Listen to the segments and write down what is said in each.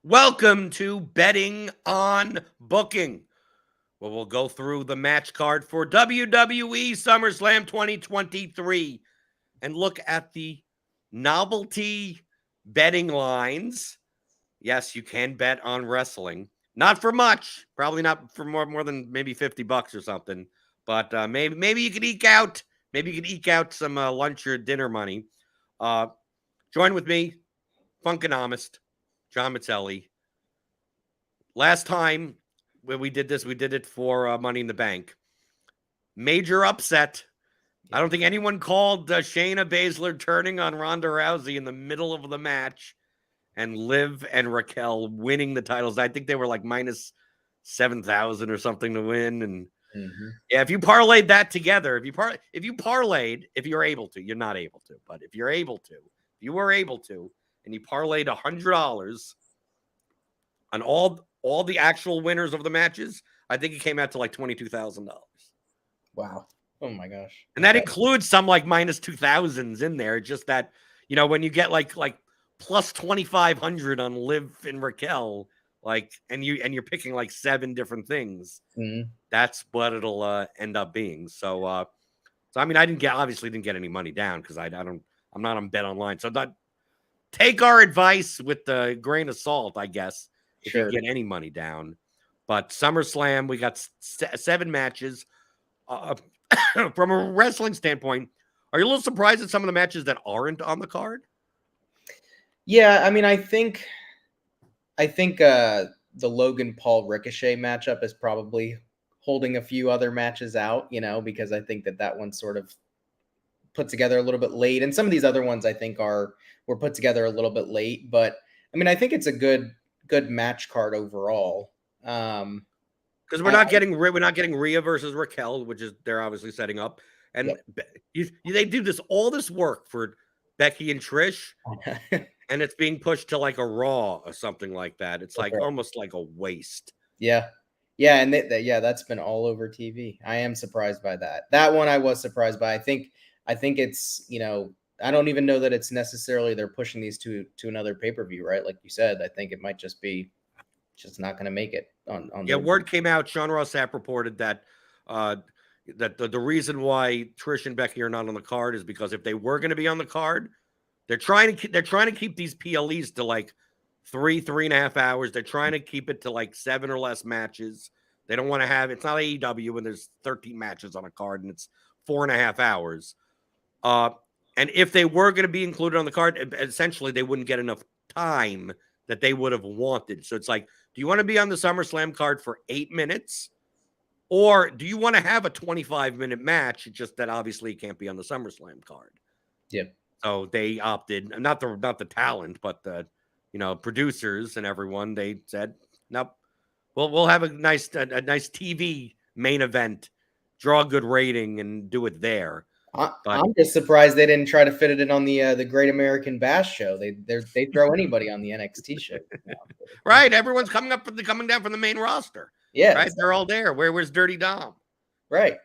Welcome to Betting on Booking, where we'll go through the match card for WWE SummerSlam 2023 and look at the novelty betting lines. Yes, you can bet on wrestling. Not for much, probably not for more than maybe $50 or something, but maybe you could eke out some lunch or dinner money. Join with me, Funkonomist, John Miceli. Last time when we did this, we did it for Money in the Bank. Major upset. I don't think anyone called Shayna Baszler turning on Ronda Rousey in the middle of the match and Liv and Raquel winning the titles. I think they were like minus 7,000 or something to win. And yeah, if you parlayed that together, if you parlayed, if you're able to, you're not able to, but if you're able to, if you were able to, and you parlayed $100 on all the actual winners of the matches, I think it came out to like $22,000. Wow. Oh my gosh. And that includes some like minus 2,000s in there. Just that, when you get like plus 2,500 on Liv and Raquel, and you're picking like 7 different things, that's what it'll end up being. So I mean, obviously didn't get any money down because I'm not on Bet Online. So take our advice with a grain of salt, I guess, if you get any money down. But SummerSlam, we got 7 matches. From a wrestling standpoint, are you a little surprised at some of the matches that aren't on the card? Yeah, I mean, I think the Logan Paul Ricochet matchup is probably holding a few other matches out, because I think that one's sort of put together a little bit late, and some of these other ones I think were put together a little bit late. But I mean, I think it's a good match card overall. Because we're not getting Rhea versus Raquel, which is they're obviously setting up, and they do all this work for Becky and Trish, and it's being pushed to like a Raw or something like that. It's like almost like a waste. Yeah, and that's been all over TV. I am surprised by that. That one I was surprised by. I think it's I don't even know that it's necessarily they're pushing these to another pay-per-view, right? Like you said, I think it might just be not going to make it on. Yeah, word came out. Sean Ross Sapp reported that that the reason why Trish and Becky are not on the card is because if they were going to be on the card, they're trying to keep these PLEs to like 3.5 hours. They're trying to keep it to like 7 or less matches. They don't want to have it's not AEW when there's 13 matches on a card and it's 4.5 hours. And if they were going to be included on the card, essentially they wouldn't get enough time that they would have wanted. So it's like, do you want to be on the SummerSlam card for 8 minutes? Or do you want to have a 25-minute match? It's just that obviously it can't be on the SummerSlam card. Yeah. So they opted, not the talent, but the producers and everyone, they said, nope, we'll have a nice TV main event, draw a good rating, and do it there. I'm just surprised they didn't try to fit it in on the Great American Bash show. They throw anybody on the NXT show. Right, everyone's coming down from the main roster. Yeah, right. Exactly. They're all there. Where's Dirty Dom? Right.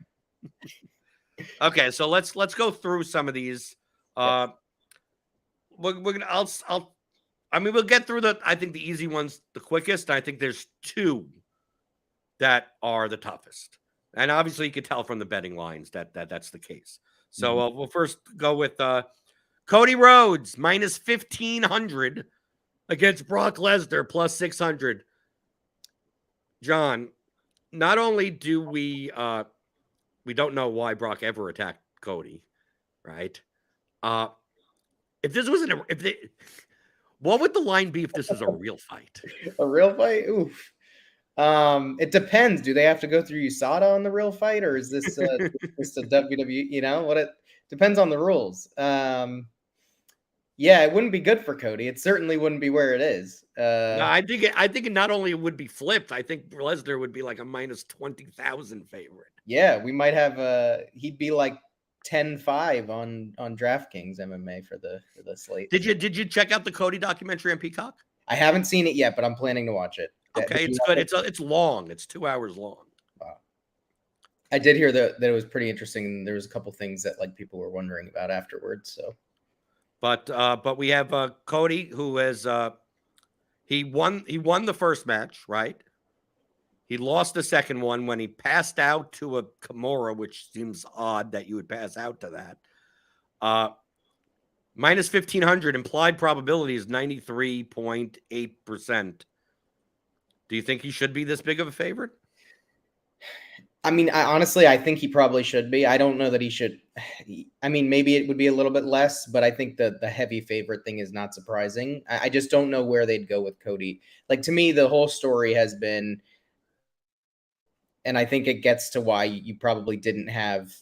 Okay, so let's go through some of these. We'll get through I think the easy ones the quickest. I think there's 2 that are the toughest, and obviously you can tell from the betting lines that's the case. So we'll first go with Cody Rhodes minus 1,500 against Brock Lesnar plus 600. John, not only do we don't know why Brock ever attacked Cody, right? If this wasn't what would the line be if this is a real fight? A real fight? Oof. It depends. Do they have to go through USADA on the real fight, or is this just a WWE? It depends on the rules. Yeah, it wouldn't be good for Cody. It certainly wouldn't be where it is. No, I think not only it would be flipped. I think Lesnar would be like a minus 20,000 favorite. Yeah, we might have he'd be like 10-5 on DraftKings MMA for the slate. Did you check out the Cody documentary on Peacock? I haven't seen it yet, but I'm planning to watch it. Okay, it's good. It's long. It's 2 hours long. Wow. I did hear that it was pretty interesting. There was a couple things that like people were wondering about afterwards. So, but we have Cody, who has He won the first match, right? He lost the second one when he passed out to a Kimura, which seems odd that you would pass out to that. Minus 1,500 implied probability is 93.8%. Do you think he should be this big of a favorite? I mean, honestly, I think he probably should be. I don't know that he should. I mean, maybe it would be a little bit less, but I think the heavy favorite thing is not surprising. I just don't know where they'd go with Cody. Like, to me, the whole story has been, and I think it gets to why you probably didn't have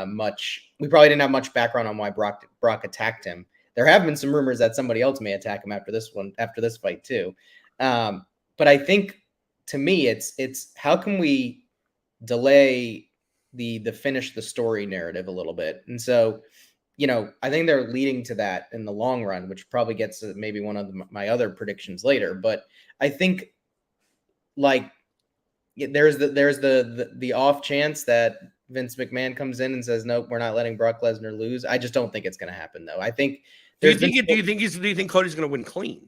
much. We probably didn't have much background on why Brock attacked him. There have been some rumors that somebody else may attack him after this fight too. But I think, to me, it's how can we delay the finish the story narrative a little bit. And so, I think they're leading to that in the long run, which probably gets to maybe one of my other predictions later. But I think, like, there's the off chance that Vince McMahon comes in and says, nope, we're not letting Brock Lesnar lose. I just don't think it's going to happen, though. I think do you think Cody's going to win clean?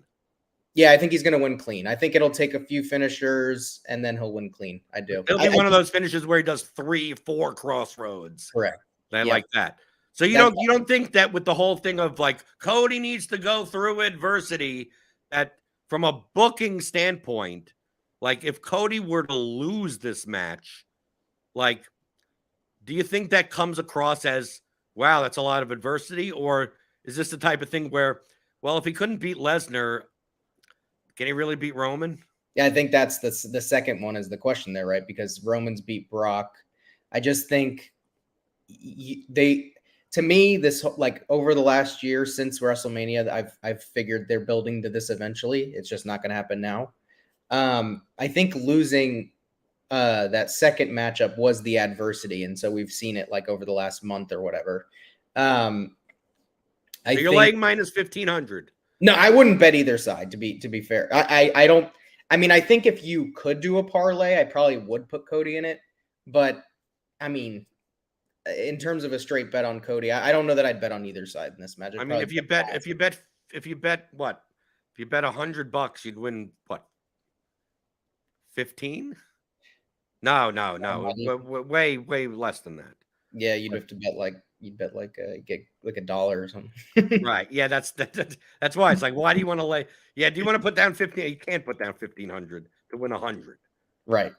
Yeah, I think he's going to win clean. I think it'll take a few finishers, and then he'll win clean. I do. It'll be one of those finishes where he does 3-4 crossroads. Correct. Like that. So you don't think that with the whole thing of like Cody needs to go through adversity, that from a booking standpoint, like if Cody were to lose this match, like, do you think that comes across as, wow, that's a lot of adversity? Or is this the type of thing where, well, if he couldn't beat Lesnar, can he really beat Roman? Yeah, I think that's the second one is the question there, right? Because Roman's beat Brock. I just think to me, this, like, over the last year since WrestleMania, I've figured they're building to this eventually. It's just not going to happen now. I think losing that second matchup was the adversity, and so we've seen it like over the last month or whatever. So you're laying minus 1,500. No, I wouldn't bet either side, to be fair. I don't. I mean, I think if you could do a parlay, I probably would put Cody in it. But I mean, in terms of a straight bet on Cody, I don't know that I'd bet on either side in this match. I mean, if you bet what? If you bet $100, you'd win what? 15? No. Way less than that. Yeah, you'd have to bet like a dollar or something. Right. Yeah, that's why it's like, why do you want to lay? Yeah, do you want to put down 15? You can't put down 1,500 to win 100. Right.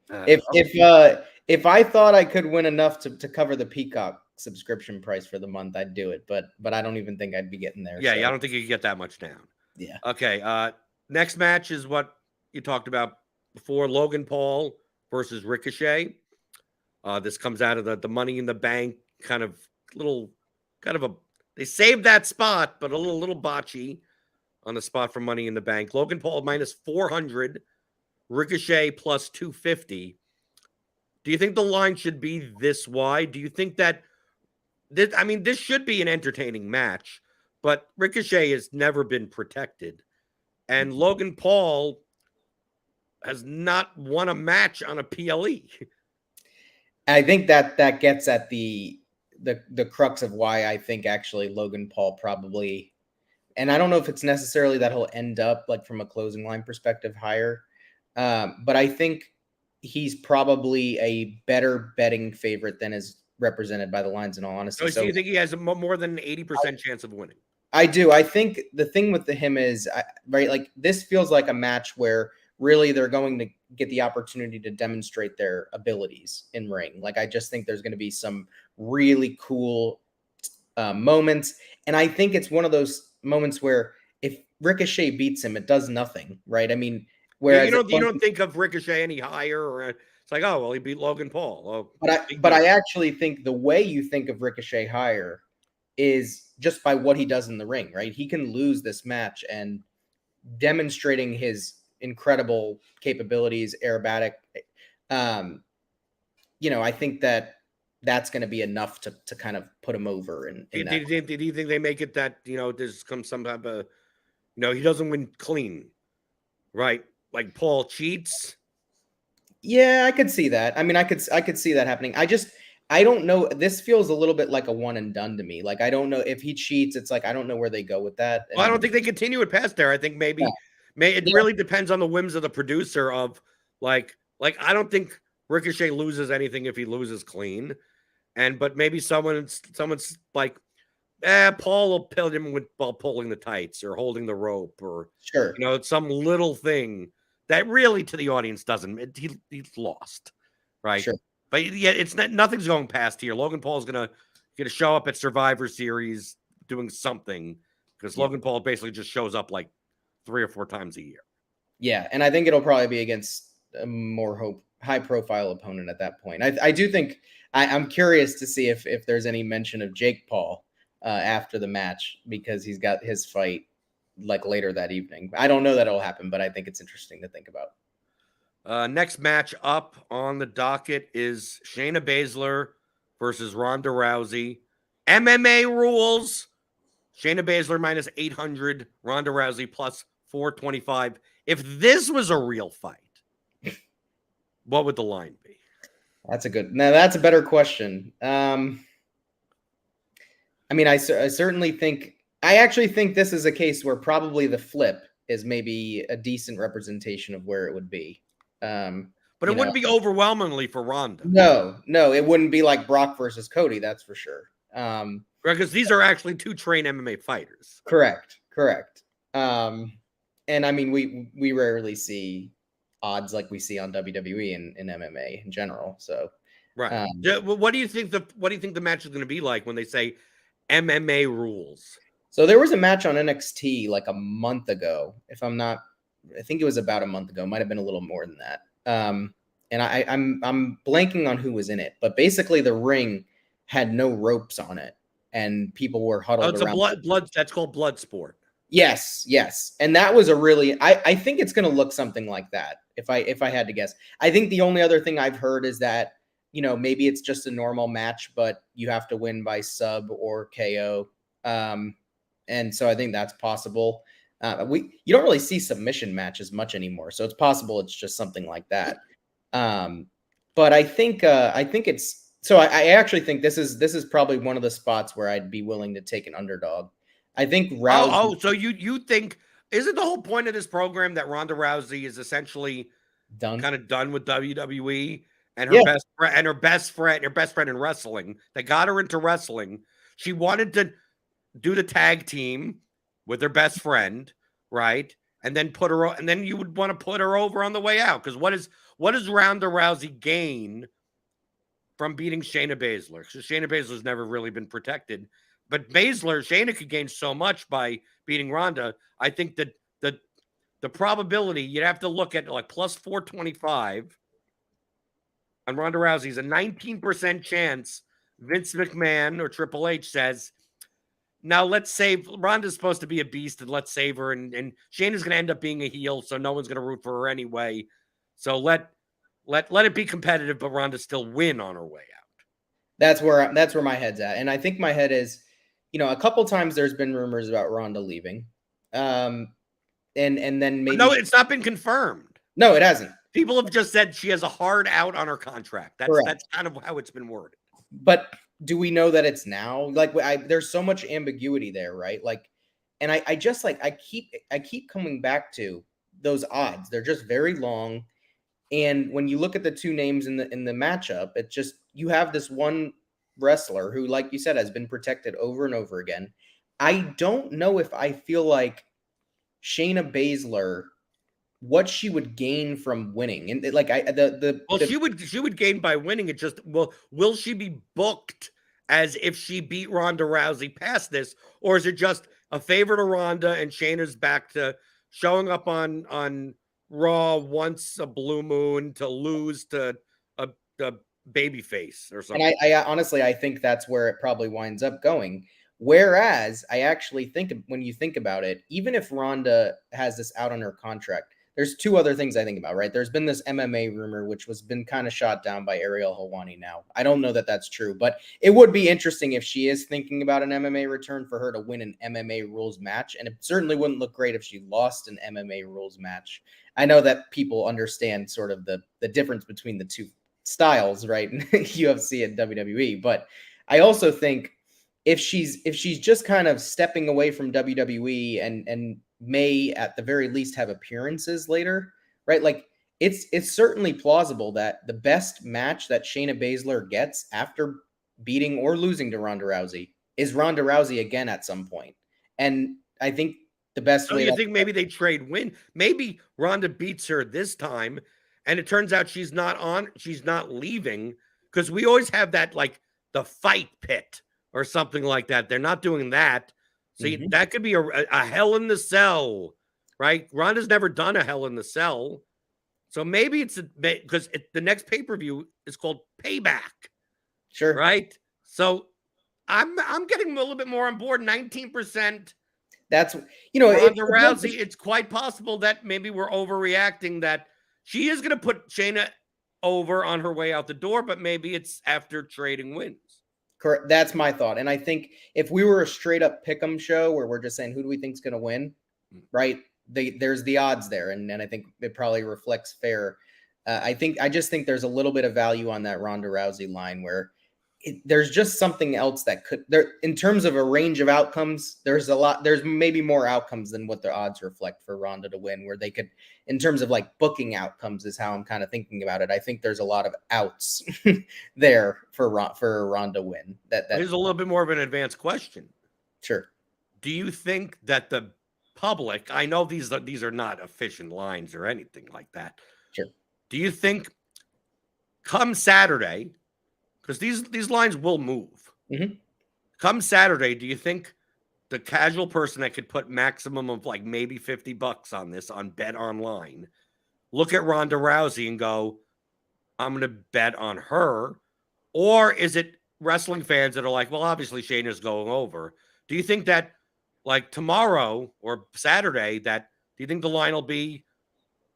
If I thought I could win enough to cover the Peacock subscription price for the month, I'd do it. But I don't even think I'd be getting there. Yeah, I don't think you could get that much down. Yeah. Okay. Next match is what you talked about before: Logan Paul versus Ricochet. This comes out of the Money in the Bank they saved that spot, but a little botchy on the spot for Money in the Bank. Logan Paul minus 400, Ricochet plus 250. Do you think the line should be this wide? Do you think that this should be an entertaining match, but Ricochet has never been protected, and Logan Paul has not won a match on a PLE. I think that gets at the crux of why I think actually Logan Paul probably, and I don't know if it's necessarily that he'll end up, like, from a closing line perspective, higher, but I think he's probably a better betting favorite than is represented by the lines, in all honesty. So you think he has a more than an 80% chance of winning? I do. I think the thing with him is, right, like, this feels like a match where really they're going to get the opportunity to demonstrate their abilities in ring. Like, I just think there's going to be some really cool moments. And I think it's one of those moments where if Ricochet beats him, it does nothing, right? I mean, whereas you don't think of Ricochet any higher, or it's like, oh, well, he beat Logan Paul. Oh, but I actually think the way you think of Ricochet higher is just by what he does in the ring, right? He can lose this match, and demonstrating his incredible capabilities, aerobatic. I think that's going to be enough to kind of put him over. Do you think they make it that, there's some type of, he doesn't win clean, right? Like Paul cheats. Yeah, I could see that. I mean, I could see that happening. I don't know. This feels a little bit like a one and done to me. Like, I don't know if he cheats. It's like I don't know where they go with that. Well, I don't And think they continue it past there. I think yeah, it really depends on the whims of the producer of like I don't think Ricochet loses anything if he loses clean. But maybe someone's like, Paul will pill him while pulling the tights or holding the rope or sure, it's some little thing that really to the audience doesn't. He's lost, right? sure. But yeah, nothing's going past here. Logan Paul's gonna show up at Survivor Series doing something because Yeah. Logan Paul basically just shows up like 3 or 4 times a year. Yeah, and I think it'll probably be against a more high profile opponent at that point. I do think I'm curious to see if there's any mention of Jake Paul after the match because he's got his fight like later that evening. I don't know that it'll happen, but I think it's interesting to think about. Next match up on the docket is Shayna Baszler versus Ronda Rousey. MMA rules. Shayna Baszler minus 800, Ronda Rousey plus 425. If this was a real fight, what would the line be? That's a better question. I mean, I certainly think, I actually think this is a case where probably the flip is maybe a decent representation of where it would be. But it wouldn't be overwhelmingly for Ronda. No, it wouldn't be like Brock versus Cody, that's for sure. Because these are actually 2 trained MMA fighters. Correct. And I mean, we rarely see odds like we see on WWE in MMA in general. So, right. What do you think the match is going to be like when they say MMA rules? So there was a match on NXT like a month ago, I think it was about a month ago. Might have been a little more than that. And I'm blanking on who was in it, but basically the ring had no ropes on it, and people were huddled around. It's a blood. That's called blood sport. Yes, and that was a really. I think it's going to look something like that. If I had to guess, I think the only other thing I've heard is that maybe it's just a normal match, but you have to win by sub or KO. And so I think that's possible. You don't really see submission matches much anymore, so it's possible it's just something like that. But I think it's so. I actually think this is probably one of the spots where I'd be willing to take an underdog. I think Rousey. So you think isn't the whole point of this program that Ronda Rousey is essentially kind of done with WWE and her best friend in wrestling that got her into wrestling? She wanted to do the tag team with her best friend, right? And then you would want to put her over on the way out because what does Ronda Rousey gain from beating Shayna Baszler? Because Shayna Baszler's never really been protected. But Shayna could gain so much by beating Ronda. I think that the probability, you'd have to look at like plus 425 on Ronda Rousey's a 19% chance Vince McMahon or Triple H says, now let's save Ronda's supposed to be a beast and let's save her. And Shayna's going to end up being a heel, so no one's going to root for her anyway. So let it be competitive, but Ronda still win on her way out. That's where my head's at. And I think my head is, a couple times there's been rumors about Ronda leaving. And then maybe. No, it's not been confirmed. No, it hasn't. People have just said she has a hard out on her contract. That's kind of how it's been worded. But do we know that it's now? Like, there's so much ambiguity there, right? Like, and I just like I keep coming back to those odds. They're just very long. And when you look at the two names in the matchup, it just, you have this one wrestler who, like you said, has been protected over and over again. I don't know if I feel like Shayna Baszler, what she would gain from winning, and she would gain by winning. It just will she be booked as if she beat Ronda Rousey past this, or is it just a favor to Ronda and Shayna's back to showing up on Raw once a blue moon to lose to a baby face or something? And I honestly, I think that's where it probably winds up going. Whereas I actually think when you think about it, even if Ronda has this out on her contract, there's two other things I think about, right? There's been this MMA rumor, which was been kind of shot down by Ariel Helwani now. I don't know that that's true, but it would be interesting if she is thinking about an MMA return for her to win an MMA rules match. And it certainly wouldn't look great if she lost an MMA rules match. I know that people understand sort of the difference between the two styles, right? UFC and WWE. But I also think if she's just kind of stepping away from WWE and may at the very least have appearances later, right? Like it's certainly plausible that the best match that Shayna Baszler gets after beating or losing to Ronda Rousey is Ronda Rousey again at some point. And I think the best So way you that think maybe they trade win? Maybe Ronda beats her this time, and it turns out she's not leaving, because we always have that, like, the fight pit or something like that. They're not doing that. So that could be a Hell in the Cell, right? Ronda's never done a Hell in the Cell. So maybe it's because the next pay-per-view is called Payback, sure. right? So I'm getting a little bit more on board. 19%. That's, you know, Ronda Rousey. It's quite possible that maybe we're overreacting, that she is going to put Shayna over on her way out the door, but maybe it's after trading wins. correct. That's my thought. And I think if we were a straight up pick'em show where we're just saying who do we think's going to win, right? There's the odds there, and I think it probably reflects fair. I just think there's a little bit of value on that Ronda Rousey line where there's just something else that could there in terms of a range of outcomes. There's maybe more outcomes than what the odds reflect for Ronda to win, where they could, in terms of like booking outcomes, is how I'm kind of thinking about it. I think there's a lot of outs there for Ronda win. Here's a little bit more of an advanced question. Sure. Do you think that the public, I know these are not efficient lines or anything like that. Sure. Do you think come Saturday, because these lines will move. Come Saturday, do you think the casual person that could put maximum of like maybe $50 on this on Bet Online, look at Ronda Rousey and go, I'm going to bet on her? Or is it wrestling fans that are like, well, obviously Shayna's going over? Do you think that like tomorrow or Saturday, do you think the line will be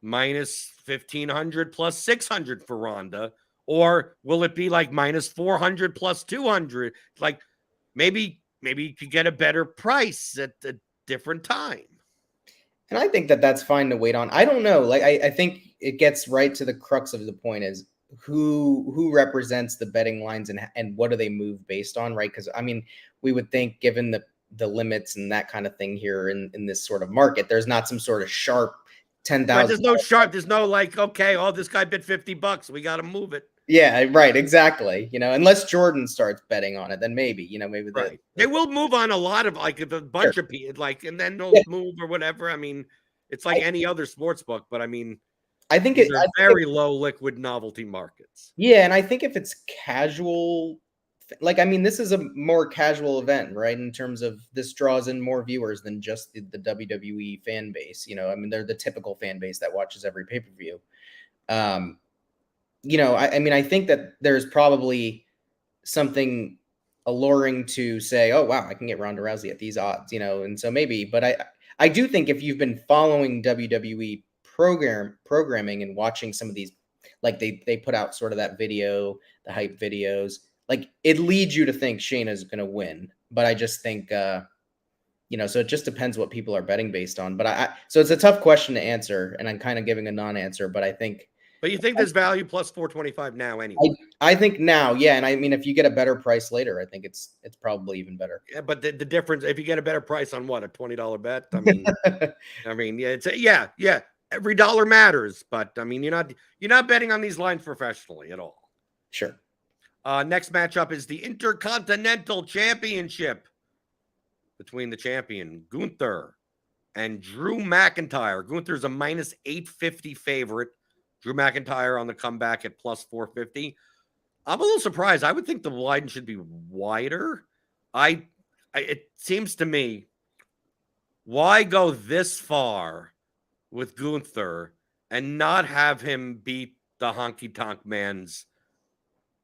minus 1,500 plus 600 for Ronda? Or will it be like minus 400 plus 200? Like maybe you could get a better price at a different time. And I think that that's fine to wait on. I don't know. Like, I think it gets right to the crux of the point is who represents the betting lines and what do they move based on, right? Because, I mean, we would think given the limits and that kind of thing here in this sort of market, there's not some sort of sharp 10,000. Right, there's no sharp. There's no like, okay, oh, this guy bid $50. We got to move it. Yeah, right. Exactly. You know, unless Jordan starts betting on it, then maybe, maybe they will move on a lot of like a bunch of people, like, and then they'll move or whatever. I mean, it's like any other sports book, but I mean, I think it's very low liquid novelty markets. Yeah, and I think if it's casual, like, I mean, this is a more casual event, right? In terms of this draws in more viewers than just the WWE fan base. I mean, they're the typical fan base that watches every pay-per-view. I mean, I think that there's probably something alluring to say, oh, wow, I can get Ronda Rousey at these odds, and so maybe, but I do think if you've been following WWE programming and watching some of these, like they put out sort of that video, the hype videos, like it leads you to think Shayna's going to win. But I just think, so it just depends what people are betting based on. But so it's a tough question to answer, and I'm kind of giving a non-answer, but I think. But you think there's value plus 425 now anyway? I think now, yeah. And I mean, if you get a better price later, I think it's probably even better. Yeah, but the difference, if you get a better price on what, a $20 bet? I mean, yeah, yeah. Every dollar matters, but I mean, you're not betting on these lines professionally at all. Sure. Next matchup is the Intercontinental Championship between the champion Gunther and Drew McIntyre. Gunther's a minus 850 favorite. Drew McIntyre on the comeback at plus 450. I'm a little surprised. I would think the line should be wider. It seems to me, why go this far with Gunther and not have him beat the Honky Tonk Man's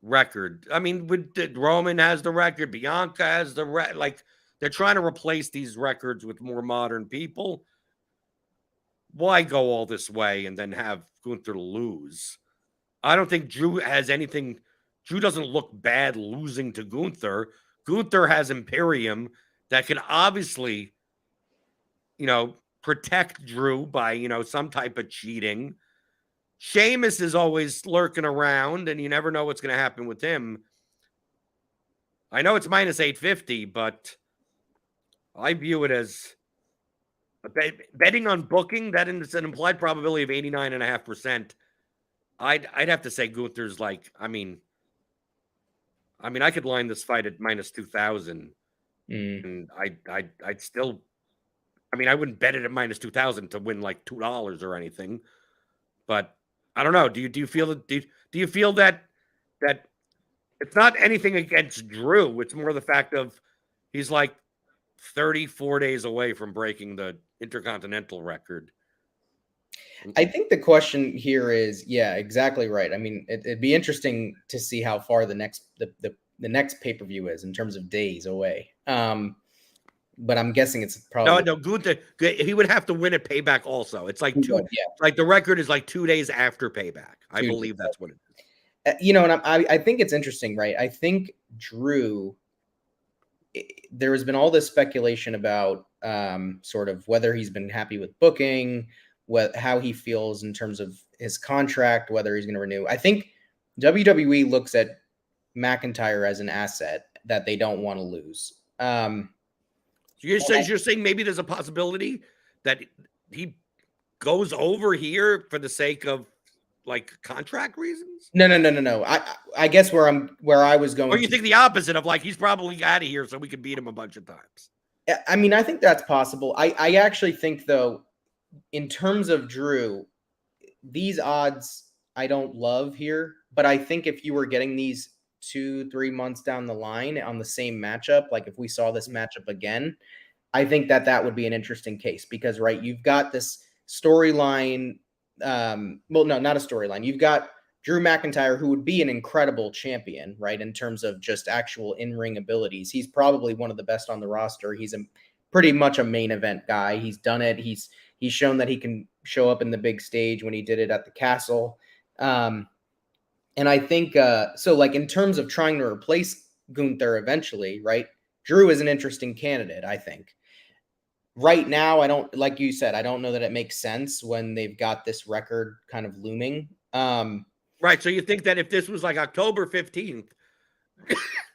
record? I mean, Roman has the record, Bianca has the record. Like, they're trying to replace these records with more modern people. Why go all this way and then have Gunther lose? I don't think Drew has anything. Drew doesn't look bad losing to Gunther. Gunther has Imperium that can obviously, protect Drew by, some type of cheating. Sheamus is always lurking around, and you never know what's going to happen with him. I know it's minus 850, but I view it as betting on booking. That is an implied probability of 89.5%. I'd have to say Gunther's like, I mean, I could line this fight at minus 2,000, and I'd still, I wouldn't bet it at minus 2,000 to win like $2 or anything, but I don't know. Do you feel that? Do you feel that it's not anything against Drew? It's more the fact of he's like 34 days away from breaking the Intercontinental record. I think the question here is, yeah, exactly right. I mean, it'd be interesting to see how far the next pay-per-view is in terms of days away. But I'm guessing it's probably no. Gunther, he would have to win at Payback also. It's like like the record is like 2 days after Payback. I believe that's what it is. And I think it's interesting, right? I think Drew, there has been all this speculation about sort of whether he's been happy with booking, how he feels in terms of his contract, whether he's going to renew. I think WWE looks at McIntyre as an asset that they don't want to lose. You're saying maybe there's a possibility that he goes over here for the sake of like contract reasons? No. I guess where I was going. Or you think the opposite of like he's probably out of here so we could beat him a bunch of times? I mean, I think that's possible. I actually think though, in terms of Drew, these odds I don't love here, but I think if you were getting these 2-3 months down the line on the same matchup, like if we saw this matchup again, I think that would be an interesting case because, right, you've got this storyline. Well, no, not a storyline. You've got Drew McIntyre, who would be an incredible champion, right, in terms of just actual in-ring abilities. He's probably one of the best on the roster. He's pretty much a main event guy. He's done it. He's shown that he can show up in the big stage when he did it at the Castle. And I think, so like in terms of trying to replace Gunther eventually, right, Drew is an interesting candidate, I think. Right now, like you said, I don't know that it makes sense when they've got this record kind of looming. Right. So you think that if this was like October 15th,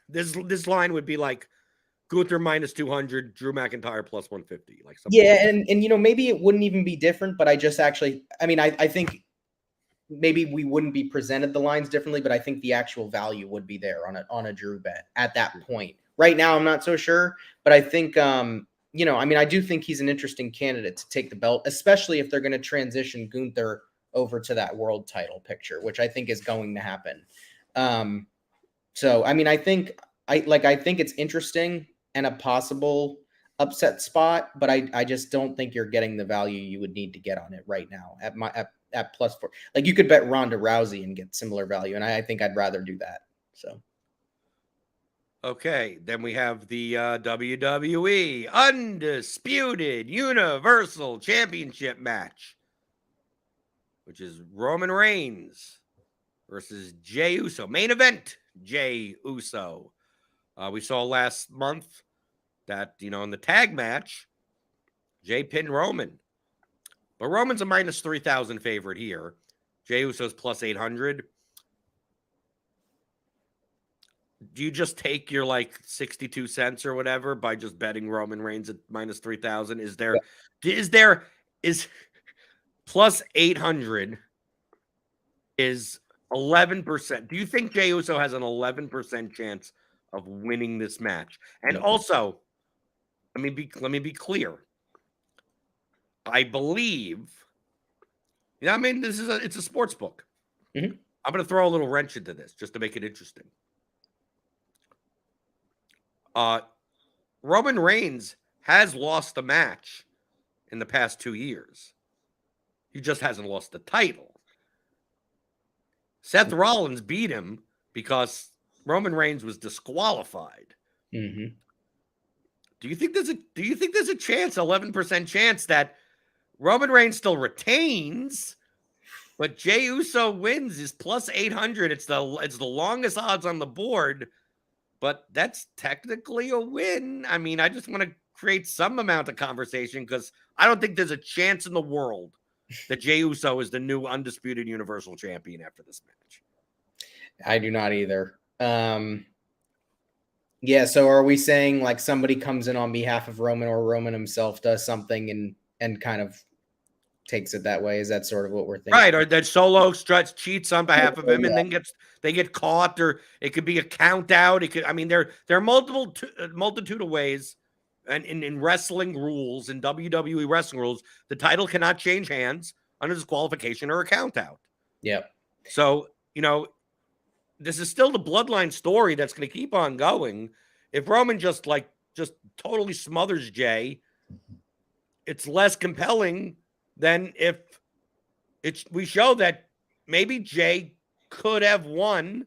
this line would be like Gunther minus 200, Drew McIntyre plus 150. Like something. Yeah, and maybe it wouldn't even be different, but I think maybe we wouldn't be presented the lines differently, but I think the actual value would be there on a Drew bet at that point. Right now, I'm not so sure, but I think, I do think he's an interesting candidate to take the belt, especially if they're going to transition Gunther over to that world title picture, which I think is going to happen. So, I mean, I think it's interesting and a possible upset spot, but I just don't think you're getting the value you would need to get on it right now at plus 4. Like you could bet Ronda Rousey and get similar value, and I think I'd rather do that. So. Okay, then we have the WWE Undisputed Universal Championship match, which is Roman Reigns versus Jey Uso. Main event, Jey Uso. We saw last month that, in the tag match, Jey pinned Roman. But Roman's a minus 3,000 favorite here. Jey Uso's plus 800. Do you just take your like 62 cents or whatever by just betting Roman Reigns at minus 3,000? Is plus 800 is 11%. Do you think Jey Uso has an 11% chance of winning this match? And also, let me be clear. I believe, it's a sports book. Mm-hmm. I'm going to throw a little wrench into this just to make it interesting. Roman Reigns has lost a match in the past 2 years. He just hasn't lost the title. Seth Rollins beat him because Roman Reigns was disqualified. Mm-hmm. Do you think there's a chance, 11% chance that Roman Reigns still retains, but Jey Uso wins is plus 800? It's the longest odds on the board, but that's technically a win. I mean, I just want to create some amount of conversation because I don't think there's a chance in the world that Jey Uso is the new undisputed Universal Champion after this match. I do not either. Yeah, so are we saying like somebody comes in on behalf of Roman, or Roman himself does something and kind of takes it that way? Is that sort of what we're thinking? Right, or that Solo cheats on behalf of him, and then they get caught, or it could be a count out. It could, I mean, there are multitude of ways, and in wrestling rules, in WWE wrestling rules, the title cannot change hands under disqualification or a count out. Yep. So this is still the bloodline story that's going to keep on going. If Roman just totally smothers Jey, it's less compelling than if we show that maybe Jey could have won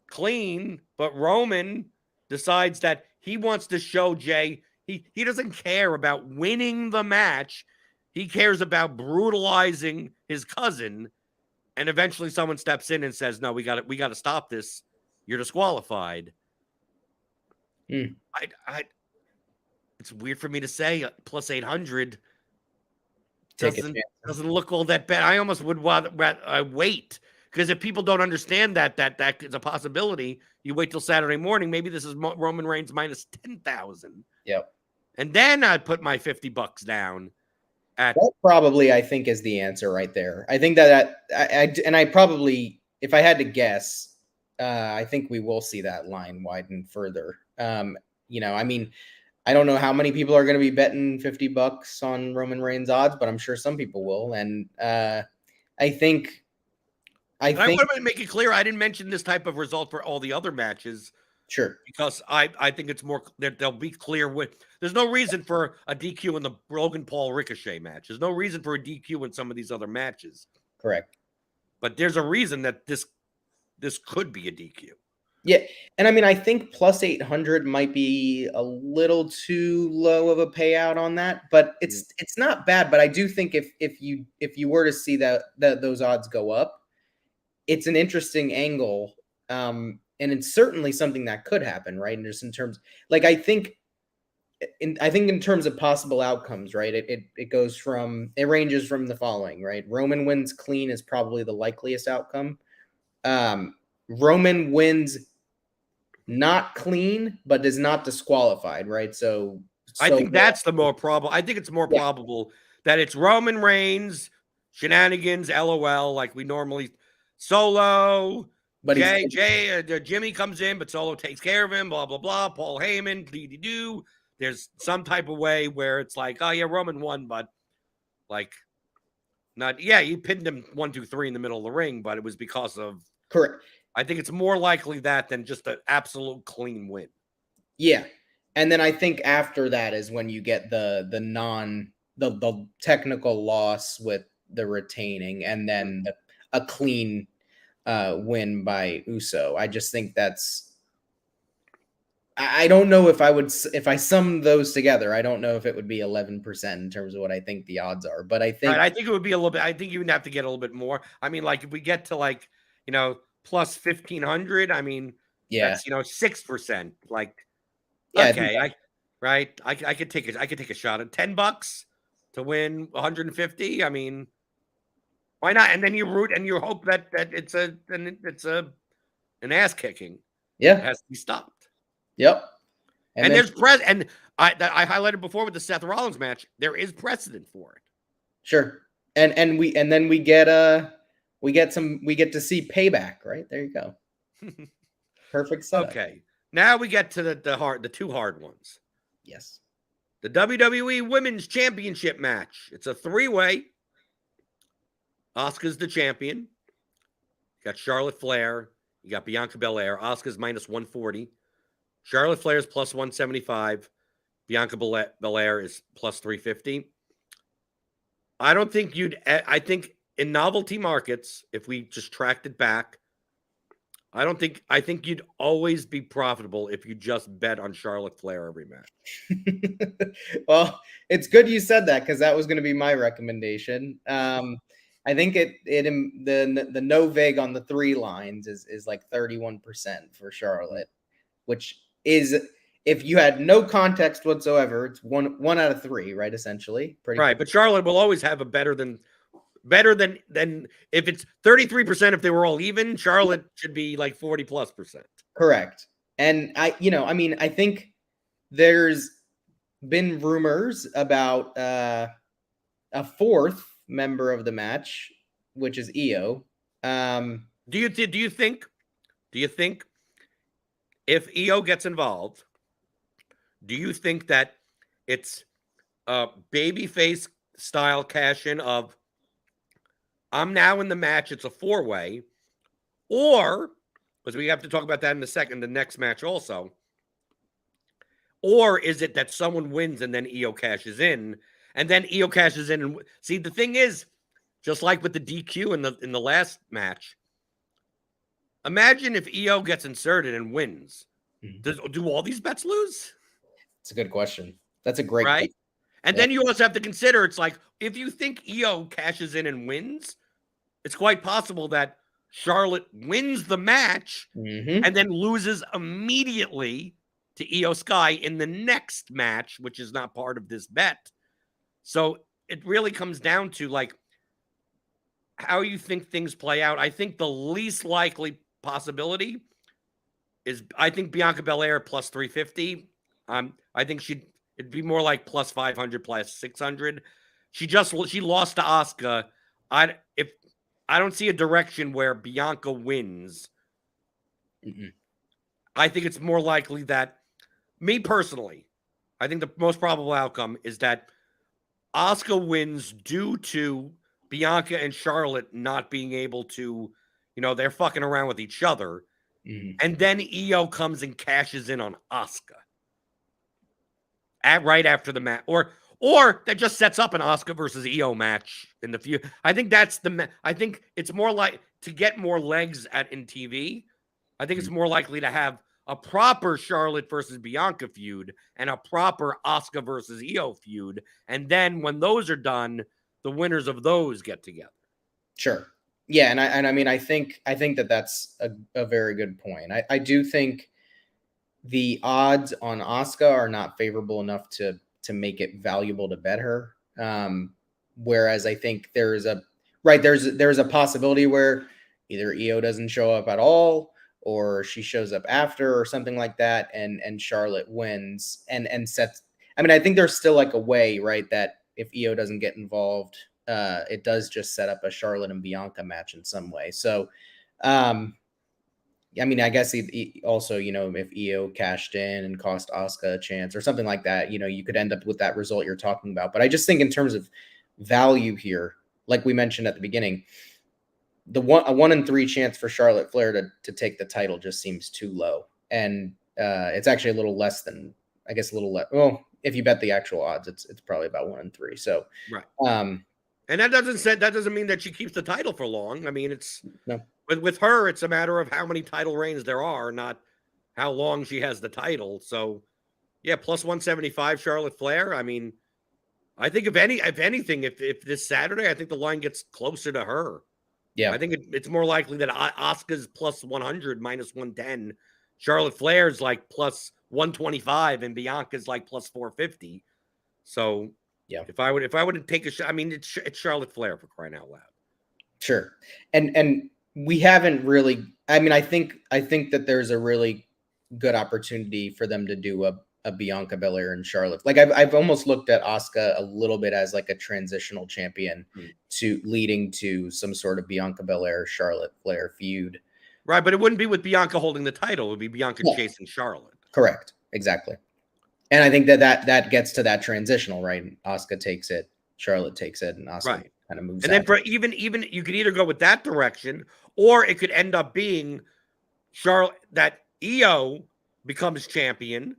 clean, but Roman decides that he wants to show Jey he doesn't care about winning the match. He cares about brutalizing his cousin. And eventually someone steps in and says, no, we got to stop this. You're disqualified. It's weird for me to say plus 800 doesn't look all that bad. I almost would rather wait, because if people don't understand that is a possibility, you wait till Saturday morning. Maybe this is Roman Reigns minus 10,000. Yep. And then I'd put my $50 down. That probably, I think, is the answer right there. I think that I probably, if I had to guess, I think we will see that line widen further. I mean, I don't know how many people are going to be betting $50 on Roman Reigns odds, but I'm sure some people will. And I think I want to make it clear, I didn't mention this type of result for all the other matches. Sure. Because I think it's more that they'll be clear with. There's no reason for a DQ in the Logan Paul Ricochet match. There's no reason for a DQ in some of these other matches. Correct. But there's a reason that this could be a DQ. Yeah, and I mean, I think plus 800 might be a little too low of a payout on that, but it's not bad. But I do think if you were to see that those odds go up, it's an interesting angle. And it's certainly something that could happen, right? And just in terms, like, I think in terms of possible outcomes, right? It ranges from the following, right? Roman wins clean is probably the likeliest outcome. Roman wins not clean, but is not disqualified, right? So I think that's the more probable. I think it's more probable that it's Roman Reigns shenanigans, LOL, like we normally Solo. But Jimmy comes in, but Solo takes care of him, blah, blah, blah. Paul Heyman, dee-dee-doo. There's some type of way where it's like, oh, yeah, Roman won, but like, you pinned him 1, 2, 3 in the middle of the ring, but it was because of. Correct. I think it's more likely that than just an absolute clean win. Yeah. And then I think after that is when you get the technical loss with the retaining, and then a clean win by Uso. I just think I don't know if I sum those together, I don't know if it would be 11% in terms of what I think the odds are, but I think it would be a little bit. I think you would have to get a little bit more. I mean, like if we get to plus 1,500, I mean, that's 6%. Like, okay, I could take a shot at $10 to win 150. I mean, why not? And then you root and you hope that it's an ass kicking. Yeah, it has to be stopped. Yep. And there's I highlighted before with the Seth Rollins match. There is precedent for it. Sure. And then we get to see Payback. Right there, you go. Perfect setup. Okay. Now we get to the two hard ones. Yes. The WWE Women's Championship match. It's a 3-way. Asuka's the champion. You got Charlotte Flair. You got Bianca Belair. Asuka's minus 140. Charlotte Flair is plus 175. Bianca Belair is plus 350. I think in novelty markets, if we just tracked it back, I think you'd always be profitable if you just bet on Charlotte Flair every match. Well, it's good you said that, because that was going to be my recommendation. I think the no vig on the 3 lines is like 31% for Charlotte, which is, if you had no context whatsoever, it's one out of 3, right? Essentially, right. But Charlotte will always have a better than better than if it's 33%. If they were all even, Charlotte should be like 40+%. Correct. And I think there's been rumors about a fourth member of the match, which is Io. Do you think if Io gets involved, do you think that it's a babyface style cash in of I'm now in the match, it's a 4-way, or because we have to talk about that in the next match also, or is it that someone wins and then Io cashes in, and then Io cashes in? And see, the thing is, just like with the DQ in the last match, imagine if Io gets inserted and wins. Do all these bets lose? It's a good question. That's a great right. question. And then you also have to consider, it's like, if you think Io cashes in and wins, it's quite possible that Charlotte wins the match and then loses immediately to Io Sky in the next match, which is not part of this bet. So it really comes down to like how you think things play out. I think the least likely possibility is Bianca Belair plus 350. I think it'd be more like plus 500, plus 600. She lost to Asuka. I don't see a direction where Bianca wins. I think it's more likely that, me personally, I think the most probable outcome is that Asuka wins due to Bianca and Charlotte not being able to, they're fucking around with each other. And then Io comes and cashes in on Asuka right after the match, or that just sets up an Asuka versus Io match in the future. I think that's I think it's more like to get more legs in TV. I think it's more likely to have a proper Charlotte versus Bianca feud and a proper Asuka versus Io feud, and then when those are done, the winners of those get together. Sure. Yeah, I think that that's a very good point. I do think the odds on Asuka are not favorable enough to make it valuable to bet her. Whereas I think there's a possibility where either Io doesn't show up at all, or she shows up after, or something like that, and Charlotte wins and sets. I think there's still like a way, right, that if Io doesn't get involved, it does just set up a Charlotte and Bianca match in some way. So, I guess also, if Io cashed in and cost Asuka a chance or something like that, you could end up with that result you're talking about. But I just think in terms of value here, like we mentioned at the beginning, a 1 in 3 chance for Charlotte Flair to take the title just seems too low. And it's actually a little less than, I guess, a little less. Well, if you bet the actual odds, it's probably about 1 in 3. So, right. And that doesn't mean that she keeps the title for long. It's no. With her, it's a matter of how many title reigns there are, not how long she has the title. So, yeah, plus 175 Charlotte Flair. I think if anything, if this Saturday, I think the line gets closer to her. Yeah, I think it's more likely that Asuka's plus 100, minus 110. Charlotte Flair's like plus 125, and Bianca's like plus 450. So, yeah, if I would take a shot, it's Charlotte Flair, for crying out loud. Sure, and we haven't really. I think that there's a really good opportunity for them to do a Bianca Belair and Charlotte. Like I've almost looked at Asuka a little bit as like a transitional champion to leading to some sort of Bianca Belair Charlotte Flair feud. Right, but it wouldn't be with Bianca holding the title. It would be Bianca chasing Charlotte. Correct, exactly. And I think that gets to that transitional, right? Asuka takes it, Charlotte takes it, and Asuka kind of moves. And then for even you could either go with that direction, or it could end up being Charlotte, that Io becomes champion,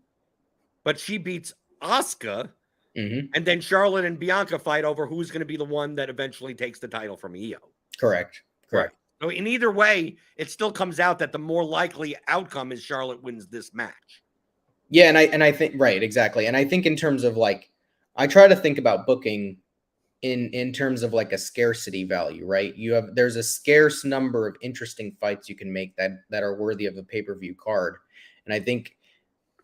but she beats Asuka, and then Charlotte and Bianca fight over who's going to be the one that eventually takes the title from Io. Correct. Right. So in either way, it still comes out that the more likely outcome is Charlotte wins this match. Yeah, and I think right, exactly. And I think in terms of like, I try to think about booking in terms of like a scarcity value, right? There's a scarce number of interesting fights you can make that are worthy of a pay-per-view card. And I think,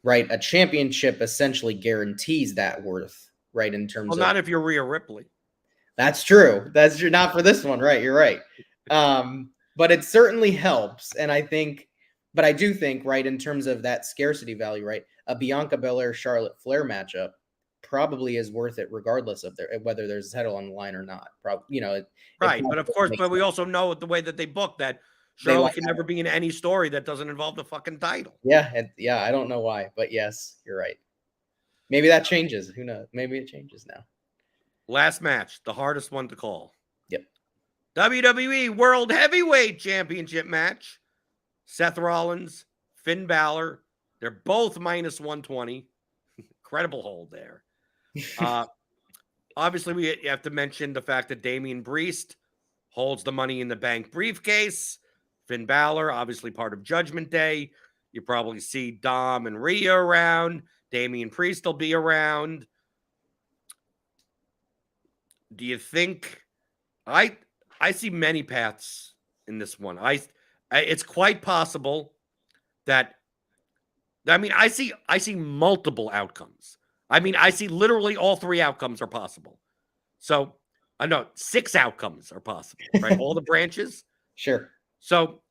right, a championship essentially guarantees that worth, right? In terms of, not if you're Rhea Ripley. That's true. That's true. Not for this one, right? You're right. But it certainly helps, and I think, but I do think, right, in terms of that scarcity value, right, a Bianca Belair Charlotte Flair matchup probably is worth it, regardless of whether there's a title on the line or not. Probably, it Right. But probably of course, makes but we sense. also know the way that they book that They Charlotte like can never be in any story that doesn't involve the fucking title. Yeah, yeah. I don't know why, but yes, you're right. Maybe that changes. Who knows? Maybe it changes now. Last match, the hardest one to call. Yep. WWE World Heavyweight Championship match. Seth Rollins, Finn Balor. They're both minus 120. Incredible hold there. Obviously, we have to mention the fact that Damian Priest holds the Money in the Bank briefcase. Finn Balor, obviously part of Judgment Day. You probably see Dom and Rhea around. Damian Priest will be around. Do you think I see many paths in this one? It's quite possible that I see multiple outcomes. I see literally all three outcomes are possible. So I know 6 outcomes are possible, right? All the branches. Sure. So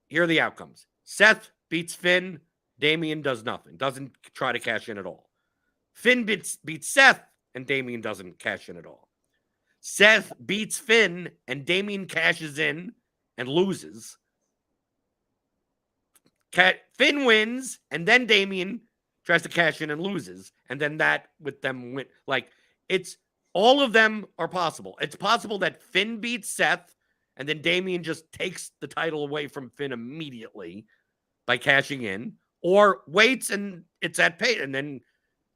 here are the outcomes. Seth beats Finn. Damian does nothing. Doesn't try to cash in at all. Finn beats Seth, and Damian doesn't cash in at all. Seth beats Finn, and Damian cashes in and loses. Finn wins, and then Damian tries to cash in and loses, and then that with them win. Like, it's all of them are possible. It's possible that Finn beats Seth, and then Damian just takes the title away from Finn immediately by cashing in, or waits and it's at pay, and then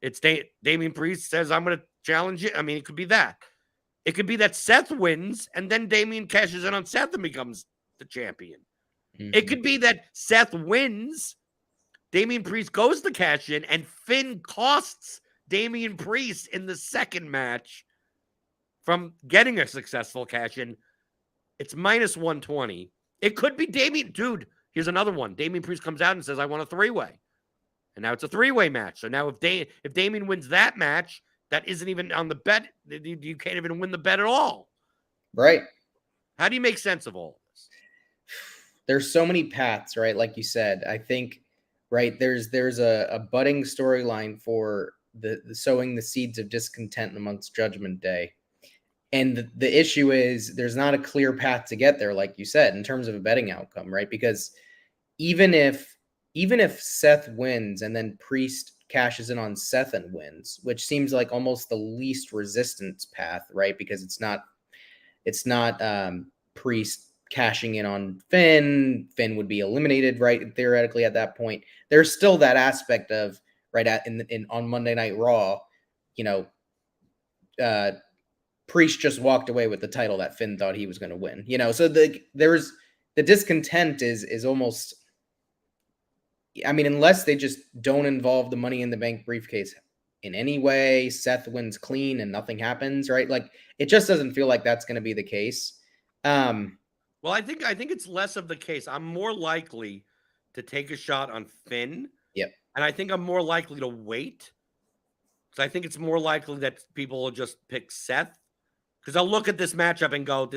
it's Damian Priest says, "I'm going to challenge it." It could be that. It could be that Seth wins, and then Damian cashes in on Seth and becomes the champion. Mm-hmm. It could be that Seth wins, Damian Priest goes to cash in, and Finn costs Damian Priest in the second match from getting a successful cash in. It's minus 120. It could be Damian. Dude, here's another one. Damian Priest comes out and says, "I want a 3-way." And now it's a 3-way match. So now if Damian wins that match, that isn't even on the bet. You can't even win the bet at all. Right. How do you make sense of all of this? There's so many paths, right? Like you said, I think, right, there's a budding storyline for the sowing the seeds of discontent amongst Judgment Day. And the issue is there's not a clear path to get there, like you said, in terms of a betting outcome, right? Because even if Seth wins and then Priest cashes in on Seth and wins, which seems like almost the least resistance path, right? Because it's not Priest cashing in on Finn. Finn would be eliminated, right? Theoretically, at that point, there's still that aspect of on Monday Night Raw, Priest just walked away with the title that Finn thought he was going to win. So there's the discontent is almost. Unless they just don't involve the Money in the Bank briefcase in any way, Seth wins clean and nothing happens, right? Like, it just doesn't feel like that's going to be the case. Well, I think it's less of the case. I'm more likely to take a shot on Finn. Yep. And I think I'm more likely to wait. Because I think it's more likely that people will just pick Seth. Because I'll look at this matchup and go,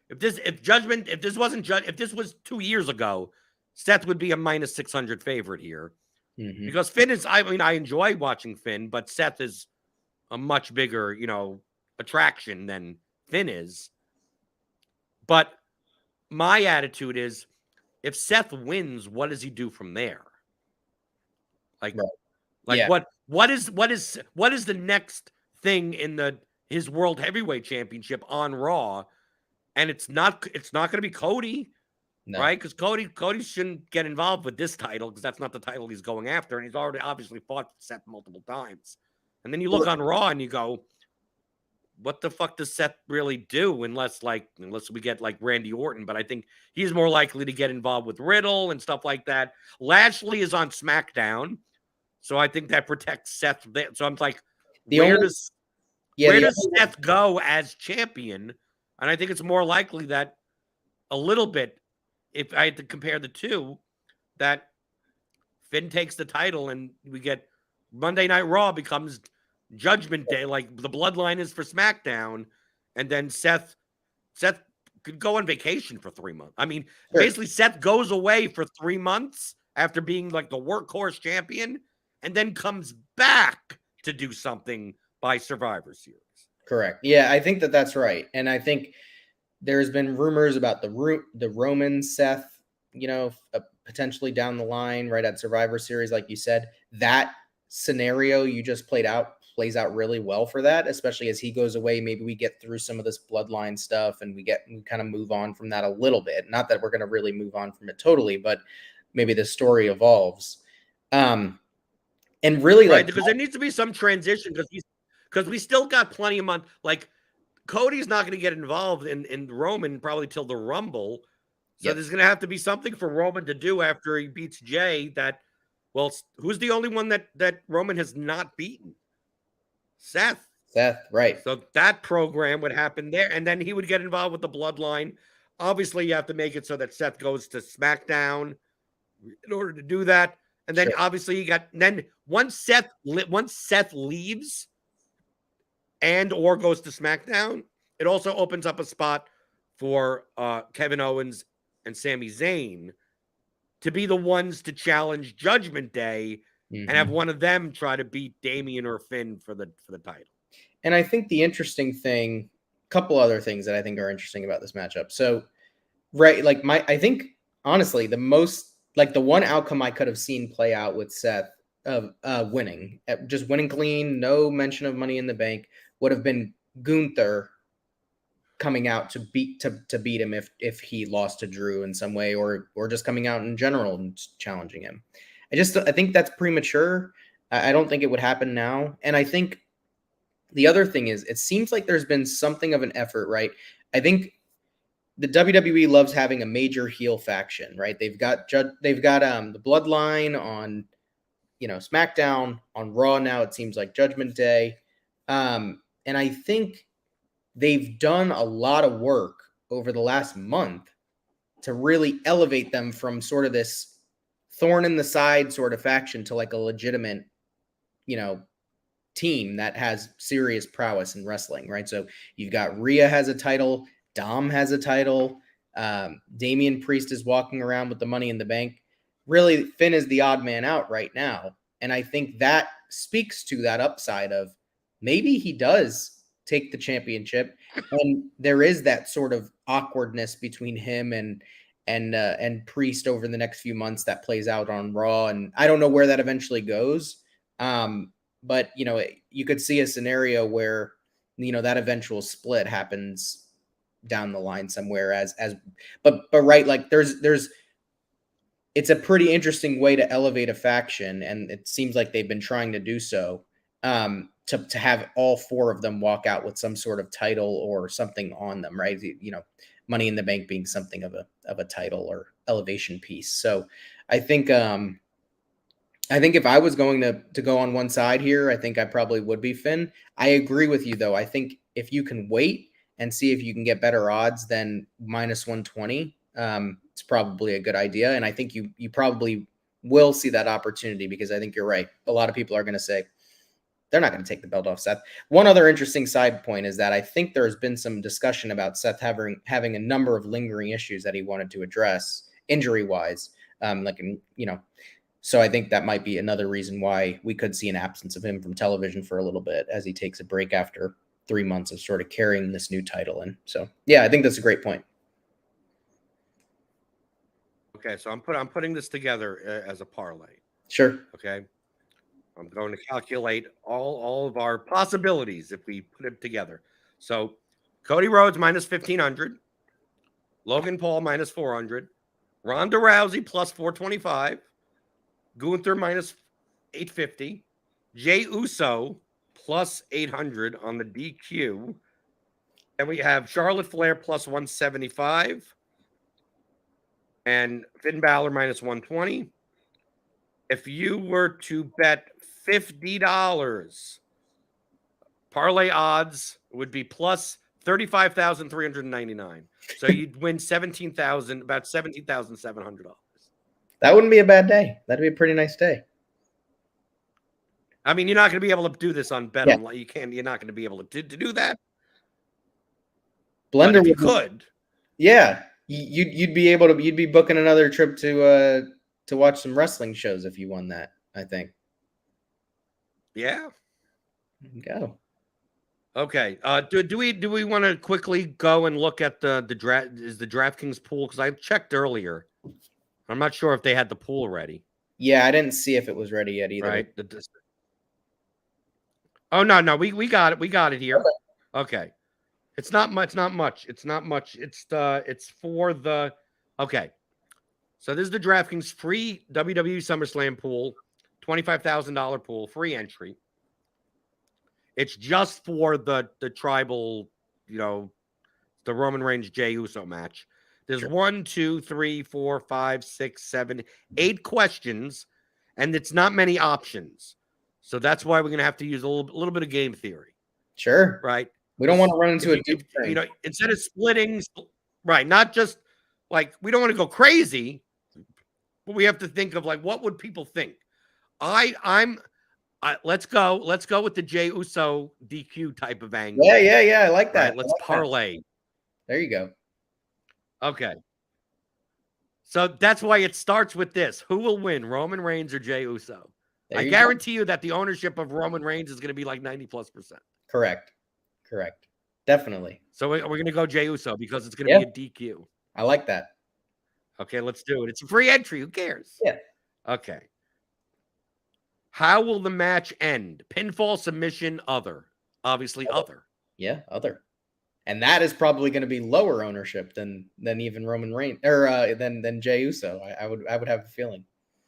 if this was 2 years ago, Seth would be a minus 600 favorite here. Mm-hmm. Because Finn is, I enjoy watching Finn, but Seth is a much bigger, attraction than Finn is. But my attitude is, if Seth wins, what does he do from there? What is the next thing in his World Heavyweight Championship on Raw? And it's not going to be Cody, right? Because Cody shouldn't get involved with this title because that's not the title he's going after, and he's already obviously fought Seth multiple times. And then you look on Raw and you go, what the fuck does Seth really do? Unless we get like Randy Orton, but I think he's more likely to get involved with Riddle and stuff like that. Lashley is on SmackDown, so I think that protects Seth. So I'm like, where does Seth go as champion? And I think it's more likely that a little bit, if I had to compare the two, that Finn takes the title and we get Monday Night Raw becomes Judgment Day, like the Bloodline is for SmackDown, and then Seth could go on vacation for 3 months. I mean, Sure. basically Seth goes away for 3 months after being like the workhorse champion and then comes back to do something by Survivor Series. Correct. Yeah, I think that that's right. And I think there's been rumors about the Roman Seth, potentially down the line, right at Survivor Series, like you said. That scenario you just plays out really well for that, especially as he goes away. Maybe we get through some of this bloodline stuff and we kind of move on from that a little bit. Not that we're going to really move on from it totally, but maybe the story evolves. And really, right, because there needs to be some transition because we still got plenty of months. Like Cody's not going to get involved in Roman probably till the Rumble. So there's going to have to be something for Roman to do after he beats Jay well, who's the only one that Roman has not beaten? Seth, right. So that program would happen there, and then he would get involved with the bloodline. Obviously, you have to make it so that Seth goes to SmackDown in order to do that. And then obviously once Seth leaves and or goes to SmackDown, it also opens up a spot for Kevin Owens and Sami Zayn to be the ones to challenge Judgment Day and have one of them try to beat Damian or Finn for the title. And I think the interesting thing, couple other things that I think are interesting about this matchup. So, right, like I think honestly, the one outcome I could have seen play out with Seth of winning, just winning clean, no mention of Money in the Bank, would have been Gunther coming out to beat him if he lost to Drew in some way, or just coming out in general and challenging him. I think that's premature. I don't think it would happen now. And I think the other thing is, it seems like there's been something of an effort, right? I think the WWE loves having a major heel faction, right? They've got the Bloodline on, SmackDown. On Raw now, it seems like Judgment Day, and I think they've done a lot of work over the last month to really elevate them from sort of this thorn in the side sort of faction to like a legitimate, team that has serious prowess in wrestling, right? So you've got Rhea has a title, Dom has a title, Damian Priest is walking around with the Money in the Bank. Really, Finn is the odd man out right now. And I think that speaks to that upside of maybe he does take the championship, and there is that sort of awkwardness between him and Priest over the next few months that plays out on Raw. And I don't know where that eventually goes. But you could see a scenario where that eventual split happens down the line somewhere but right, like it's a pretty interesting way to elevate a faction, and it seems like they've been trying to do so, to have all four of them walk out with some sort of title or something on them, right? Money in the Bank being something of a title or elevation piece. So I think if I was going to go on one side here, I think I probably would be Finn. I agree with you, though. I think if you can wait and see if you can get better odds than -120, it's probably a good idea. And I think you probably will see that opportunity, because I think you're right. A lot of people are going to say they're not going to take the belt off Seth. One other interesting side point is that I think there's been some discussion about Seth having a number of lingering issues that he wanted to address injury-wise, So I think that might be another reason why we could see an absence of him from television for a little bit as he takes a break after 3 months of sort of carrying this new title in. So yeah, I think that's a great point. Okay, so I'm putting this together as a parlay. Sure. Okay, I'm going to calculate all of our possibilities if we put it together. So Cody Rhodes -1,500, Logan Paul -400, Ronda Rousey +425. Gunther -850, Jey Uso +800 on the DQ. Then we have Charlotte Flair +175, and Finn Balor -120. If you were to bet $50, parlay odds would be +35,399. So you'd win about $17,700. That wouldn't be a bad day. That'd be a pretty nice day. I mean, you're not going to be able to do this on Bet Online. You're not going to be able to do that. Blender if you would be- could. Yeah, you'd be booking another trip to watch some wrestling shows if you won that. I think. Yeah. Go. Okay. Do we want to quickly go and look at the draft? Is the DraftKings pool? Because I checked earlier. I'm not sure if they had the pool ready. Yeah, I didn't see if it was ready yet either. Right. Oh no, we got it. We got it here. Okay. It's not much. Not much. It's not much. It's for the. Okay. So this is the DraftKings free WWE SummerSlam pool, $25,000 pool, free entry. It's just for the tribal, the Roman Reigns Jey Uso match. There's 1, 2, 3, 4, 5, 6, 7, 8 questions, and it's not many options. So that's why we're going to have to use a little bit of game theory. Sure. Right. We don't want to run into instead of splitting, right? Not just like we don't want to go crazy, but we have to think of like what would people think. Let's go with the Jey Uso DQ type of angle. Yeah. I like that. Right, let's parlay. That. There you go. Okay. So that's why it starts with this. Who will win, Roman Reigns or Jey Uso? I guarantee you that the ownership of Roman Reigns is going to be like 90+%. Correct. Definitely. So we're going to go Jey Uso because it's going to be a DQ. I like that. Okay, let's do it. It's a free entry. Who cares? Yeah. Okay. How will the match end? Pinfall, submission, other. Obviously, other. Yeah, other. And that is probably going to be lower ownership than even Roman Reigns or than Jey Uso. I would have a feeling.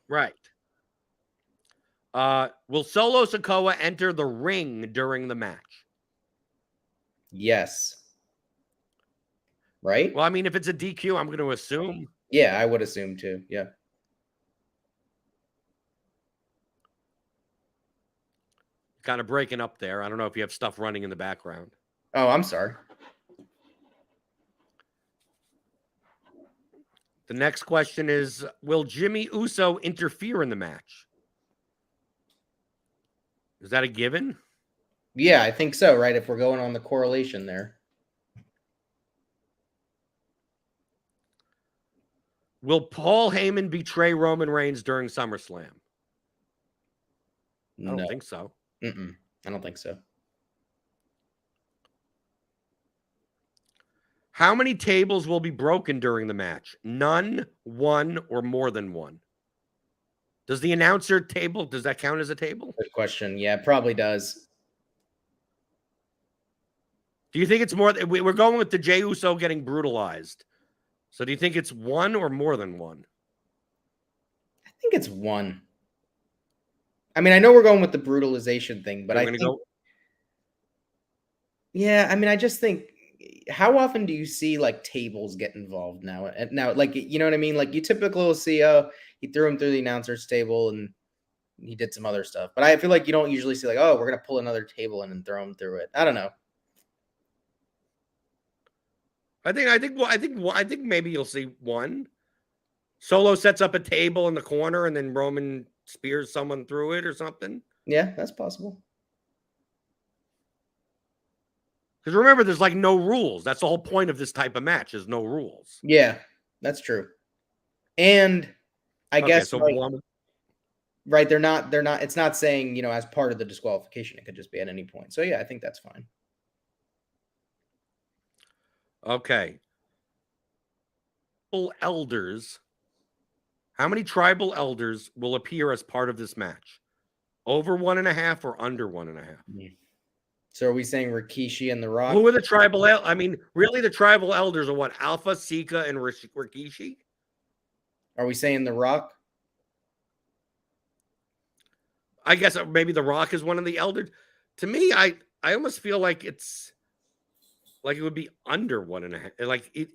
Right. Will Solo Sikoa enter the ring during the match? Yes. Right? Well, I mean, if it's a DQ, I'm going to assume. Yeah, I would assume too. Yeah. Kind of breaking up there. I don't know if you have stuff running in the background. Oh, I'm sorry. The next question is, will Jimmy Uso interfere in the match? Is that a given? Yeah, I think so, right? If we're going on the correlation there. Will Paul Heyman betray Roman Reigns during SummerSlam? I don't think so. I don't think so. How many tables will be broken during the match? None, one, or more than one? Does the announcer table, does that count as a table? Good question. Yeah, it probably does. Do you think it's more? We're going with the Jey Uso getting brutalized. So do you think it's one or more than one? I think it's one. I mean, I know we're going with the brutalization thing, but I think... Yeah, I mean, I just think, how often do you see like tables get involved now? And now, like, you know what I mean? Like, you typically will see, he threw him through the announcer's table and he did some other stuff. But I feel like you don't usually see like, oh, we're gonna pull another table in and throw him through it. I don't know. I think maybe you'll see one. Solo sets up a table in the corner and then Roman spears someone through it or something. Yeah, that's possible. Because remember, there's like no rules. That's the whole point of this type of match is no rules. Yeah, that's true. And I guess so like, right, they're not, it's not saying, as part of the disqualification, it could just be at any point. So yeah, I think that's fine. Okay. Elders. How many tribal elders will appear as part of this match? Over 1.5 or under 1.5? So are we saying Rikishi and The Rock? Who are the tribal? I mean, really, the tribal elders are what? Alpha, Sika, and Rikishi? Are we saying The Rock? I guess maybe The Rock is one of the elders. To me, I almost feel like it's like it would be under 1.5. Like it's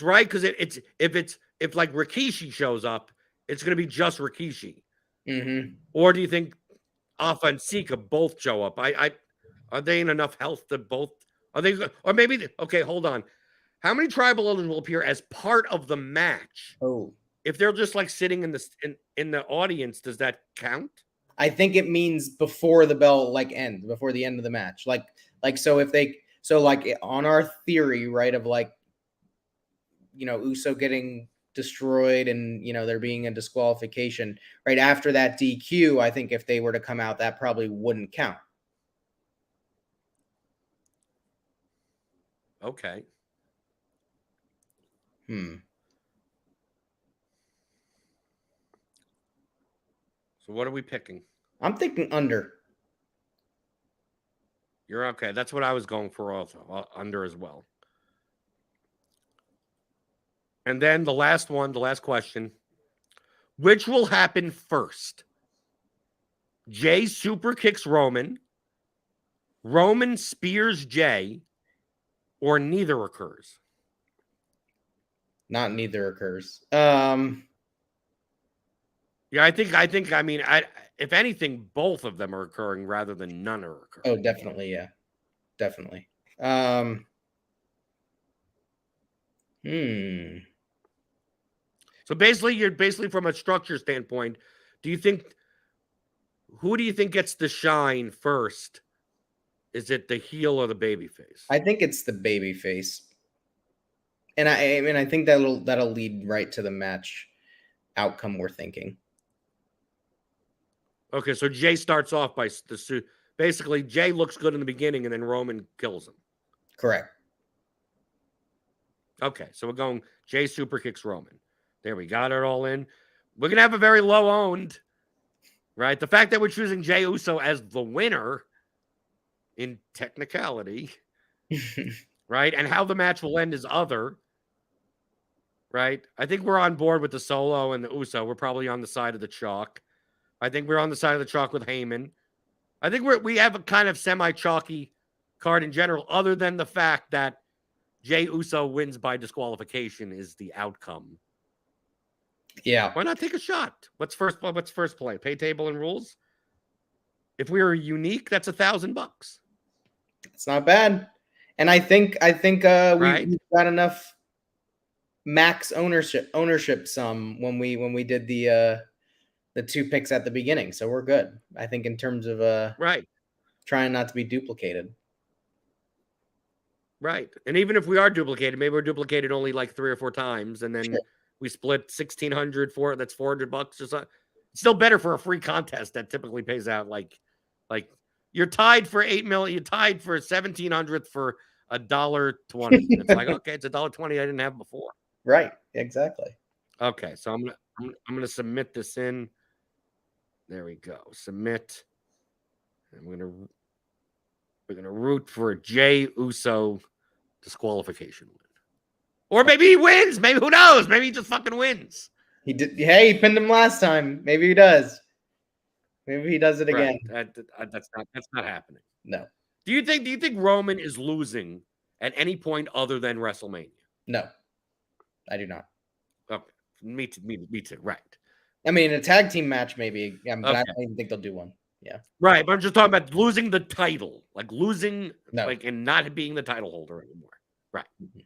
right because if like Rikishi shows up, it's going to be just Rikishi. Mm-hmm. Or do you think Alpha and Sika both show up? Are they in enough health to both? Are they? Or maybe okay. Hold on. How many tribal elders will appear as part of the match? Oh, if they're just like sitting in the audience, does that count? I think it means before the bell before the end of the match. Like so if they So like on our theory, right, of like, Uso getting destroyed and, there being a disqualification right after that DQ, I think if they were to come out, that probably wouldn't count. Okay. So what are we picking? I'm thinking under. You're okay. That's what I was going for also. Under as well. And then the last question. Which will happen first? Jay super kicks Roman, Roman spears Jay, or neither occurs? Not neither occurs. Yeah, I mean, if anything, both of them are occurring rather than none are occurring. Oh, definitely, yeah. Definitely. So basically from a structure standpoint, who do you think gets the shine first? Is it the heel or the baby face? I think it's the baby face. And I think that'll lead right to the match outcome we're thinking. Okay, so Jay starts off by basically Jay looks good in the beginning and then Roman kills him. Correct. Okay, so we're going Jay super kicks Roman. There, we got it all in. We're going to have a very low owned, right? The fact that we're choosing Jey Uso as the winner in technicality, right? And how the match will end is other, right? I think we're on board with the Solo and the Uso. We're probably on the side of the chalk. I think we're on the side of the chalk with Heyman. I think we have a kind of semi-chalky card in general, other than the fact that Jey Uso wins by disqualification is the outcome. Yeah. Why not take a shot? What's first play? Pay table and rules? If we were unique, that's $1,000. It's not bad. And I think right? we've got enough max ownership sum when we did the 2 picks at the beginning. So we're good. I think in terms of right. Trying not to be duplicated. Right. And even if we are duplicated, maybe we're duplicated only like 3 or 4 times, and then we split $1,600 for it. That's $400 or something. It's still better for a free contest that typically pays out like you're tied for $8 million. You're tied for 1,700 for $1.20. It's like, okay, it's $1.20 I didn't have before. Right. Exactly. Okay, so I'm gonna submit this in. There we go. Submit. And we're gonna root for a Jey Uso disqualification win. Or maybe he wins. Maybe, who knows? Maybe he just fucking wins. He did. Hey, he pinned him last time. Maybe he does. Maybe he does it again. Right. That's not happening. No. Do you think Roman is losing at any point other than WrestleMania? No, I do not. Okay, me too. Right. I mean, a tag team match maybe, but okay. I don't even think they'll do one. Yeah. Right, but I'm just talking about losing the title, and not being the title holder anymore. Right. Mm-hmm.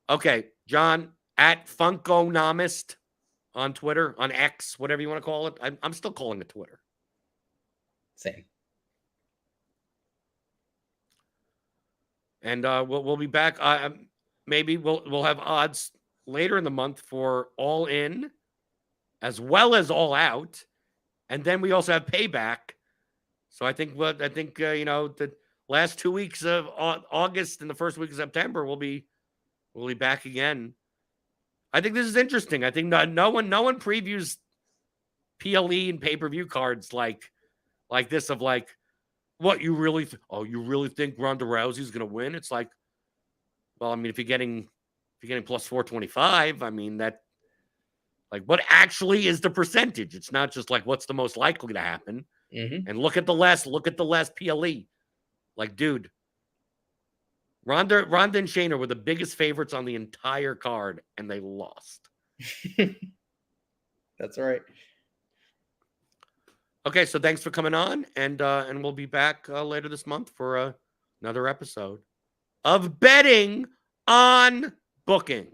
Okay, John at Funkonomist on Twitter, on X, whatever you want to call it. I'm still calling it Twitter. Same. And we'll be back. Maybe we'll have odds later in the month for All In, as well as All Out, and then we also have Payback. So I think the last 2 weeks of August and the first week of September we'll be back again. I think this is interesting. I think no one previews PLE and pay-per-view cards like this of like, what you really you really think Ronda Rousey's going to win? It's like, well, I mean, if you're getting plus 425, I mean, that, like, what actually is the percentage? It's not just like what's the most likely to happen. Mm-hmm. And look at the last PLE. Like, dude, Ronda and Shayna were the biggest favorites on the entire card, and they lost. That's right. Okay, so thanks for coming on, and we'll be back later this month for another episode of Betting on Booking.